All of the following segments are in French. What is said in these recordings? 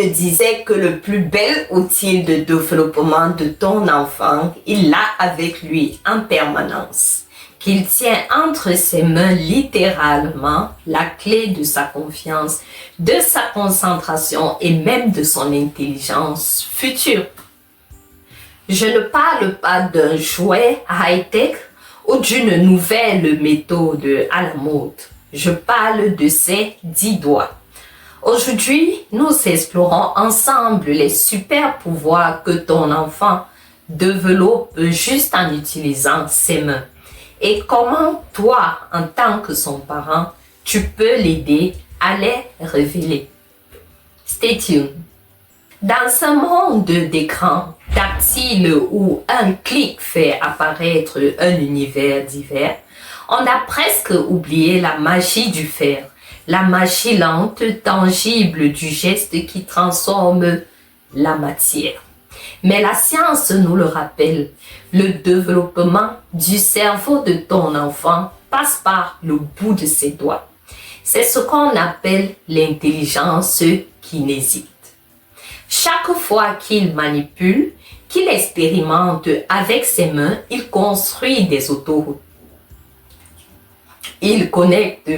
te disais que le plus bel outil de développement de ton enfant, il l'a avec lui en permanence, qu'il tient entre ses mains littéralement la clé de sa confiance, de sa concentration et même de son intelligence future. Je ne parle pas d'un jouet high-tech ou d'une nouvelle méthode à la mode. Je parle de ses 10 doigts. Aujourd'hui, nous explorons ensemble les super pouvoirs que ton enfant développe juste en utilisant ses mains et comment toi, en tant que son parent, tu peux l'aider à les révéler. Stay tuned. Dans ce monde d'écran tactile où un clic fait apparaître un univers divers, on a presque oublié la magie du faire, la magie lente, tangible du geste qui transforme la matière. Mais la science nous le rappelle, le développement du cerveau de ton enfant passe par le bout de ses doigts. C'est ce qu'on appelle l'intelligence kinésique. Chaque fois qu'il manipule, qu'il expérimente avec ses mains, il construit des autoroutes. Il connecte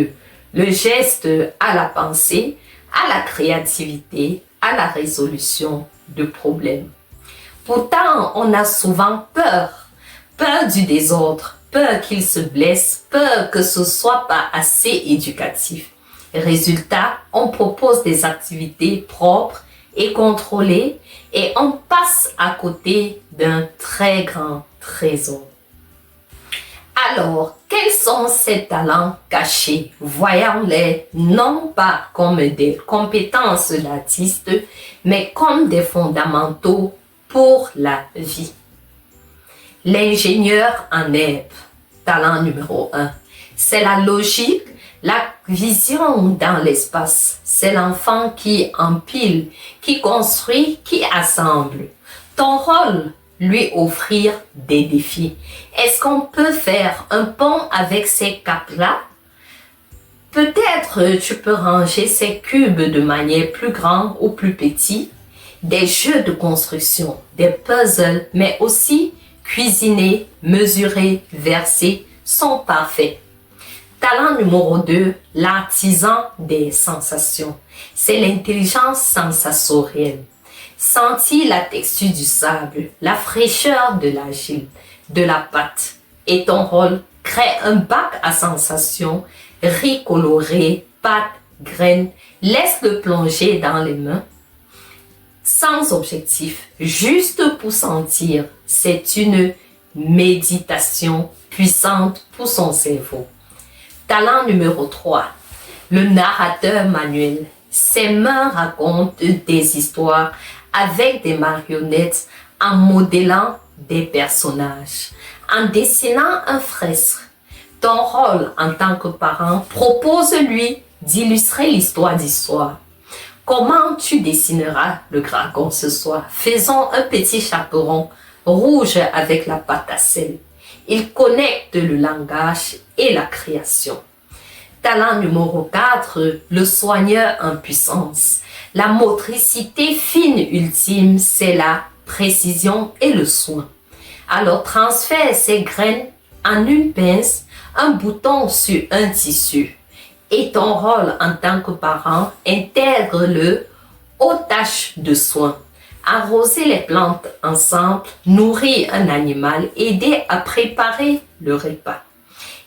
le geste à la pensée, à la créativité, à la résolution de problèmes. Pourtant, on a souvent peur du désordre, peur qu'il se blesse, peur que ce soit pas assez éducatif. Résultat, on propose des activités propres et contrôlées et on passe à côté d'un très grand trésor. Alors, quels sont ces talents cachés? Voyons-les non pas comme des compétences d'artiste, mais comme des fondamentaux pour la vie. L'ingénieur en herbe, talent numéro 1, c'est la logique, la vision dans l'espace. C'est l'enfant qui empile, qui construit, qui assemble. Ton rôle, lui offrir des défis. Est-ce qu'on peut faire un pont avec ces capes-là? Peut-être tu peux ranger ces cubes de manière plus grande ou plus petite. Des jeux de construction, des puzzles, mais aussi cuisiner, mesurer, verser sont parfaits. Talent numéro 2, l'artisan des sensations. C'est l'intelligence sensorielle. Sentir la texture du sable, la fraîcheur de l'argile, de la pâte. Et ton rôle, crée un bac à sensations, riz coloré, pâte, graines, laisse-le plonger dans les mains. Sans objectif, juste pour sentir, c'est une méditation puissante pour son cerveau. Talent numéro 3, le narrateur manuel. Ses mains racontent des histoires avec des marionnettes en modelant des personnages, en dessinant un fresque. Ton rôle en tant que parent, propose-lui d'illustrer l'histoire d'histoire. Comment tu dessineras le dragon ce soir? Faisons un petit chaperon rouge avec la pâte à sel. Il connecte le langage et la création. Talent numéro 4, le soigneur en puissance. La motricité fine ultime, c'est la précision et le soin. Alors transfère ces graines en une pince, un bouton sur un tissu. Et ton rôle en tant que parent, intègre-le aux tâches de soins. Arroser les plantes ensemble, nourrir un animal, aider à préparer le repas.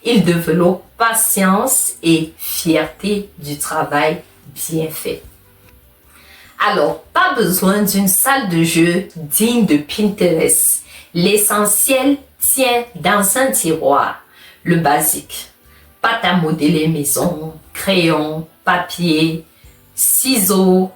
Il développe patience et fierté du travail bien fait. Alors, pas besoin d'une salle de jeu digne de Pinterest. L'essentiel tient dans un tiroir. Le basique. Pâte à modeler maison, crayon, papier, ciseaux,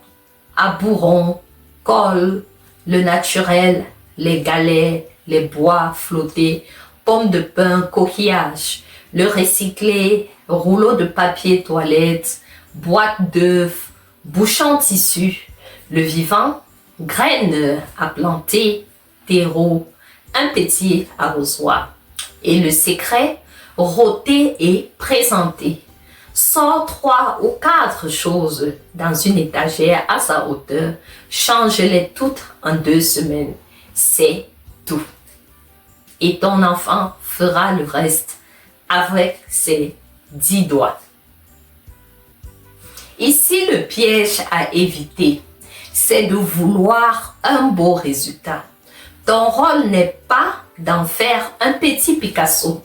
abouron, colle, le naturel, les galets, les bois flottés, pommes de pin, coquillages, le recyclé, rouleau de papier toilette, boîte d'œufs, bouchon tissu, le vivant, graines à planter, terreau, un petit arrosoir. Et le secret, rôter et présenter. Sors 3 ou 4 choses dans une étagère à sa hauteur. Change-les toutes en 2 semaines. C'est tout. Et ton enfant fera le reste avec ses 10 doigts. Ici, le piège à éviter, c'est de vouloir un beau résultat. Ton rôle n'est pas d'en faire un petit Picasso.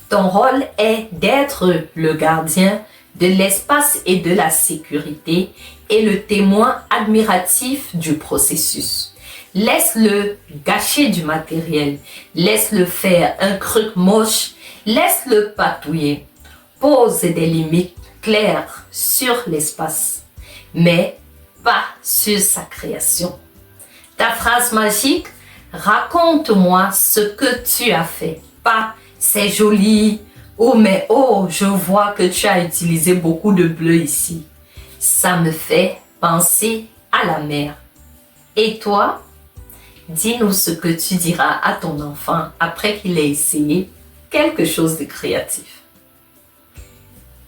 Ton rôle est d'être le gardien de l'espace et de la sécurité et le témoin admiratif du processus. Laisse-le gâcher du matériel, laisse-le faire un truc moche, laisse-le patouiller. Pose des limites claires sur l'espace, mais pas sur sa création. Ta phrase magique, raconte-moi ce que tu as fait. Pas c'est joli, oh mais oh, je vois que tu as utilisé beaucoup de bleu ici. Ça me fait penser à la mer. Et toi, dis-nous ce que tu diras à ton enfant après qu'il ait essayé quelque chose de créatif.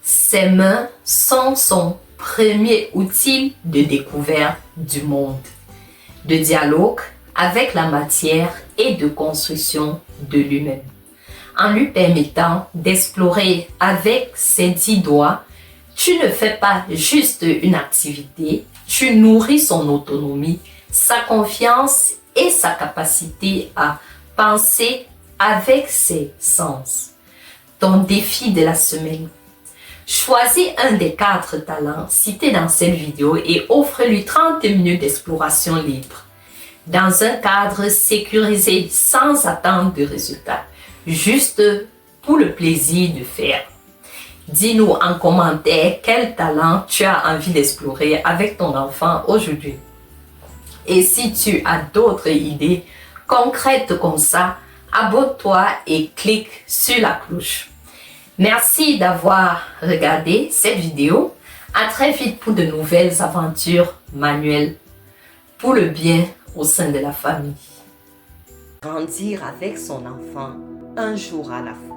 Ses mains sont son premier outil de découverte du monde, de dialogue avec la matière et de construction de lui-même. En lui permettant d'explorer avec ses 10 doigts, tu ne fais pas juste une activité, tu nourris son autonomie, sa confiance et sa capacité à penser avec ses sens. Ton défi de la semaine. Choisis un des 4 talents cités dans cette vidéo et offre-lui 30 minutes d'exploration libre, dans un cadre sécurisé sans attendre de résultats, juste pour le plaisir de faire. Dis-nous en commentaire quel talent tu as envie d'explorer avec ton enfant aujourd'hui. Et si tu as d'autres idées concrètes comme ça, abonne-toi et clique sur la cloche. Merci d'avoir regardé cette vidéo. À très vite pour de nouvelles aventures manuelles pour le bien au sein de la famille. Grandir avec son enfant un jour à la fois.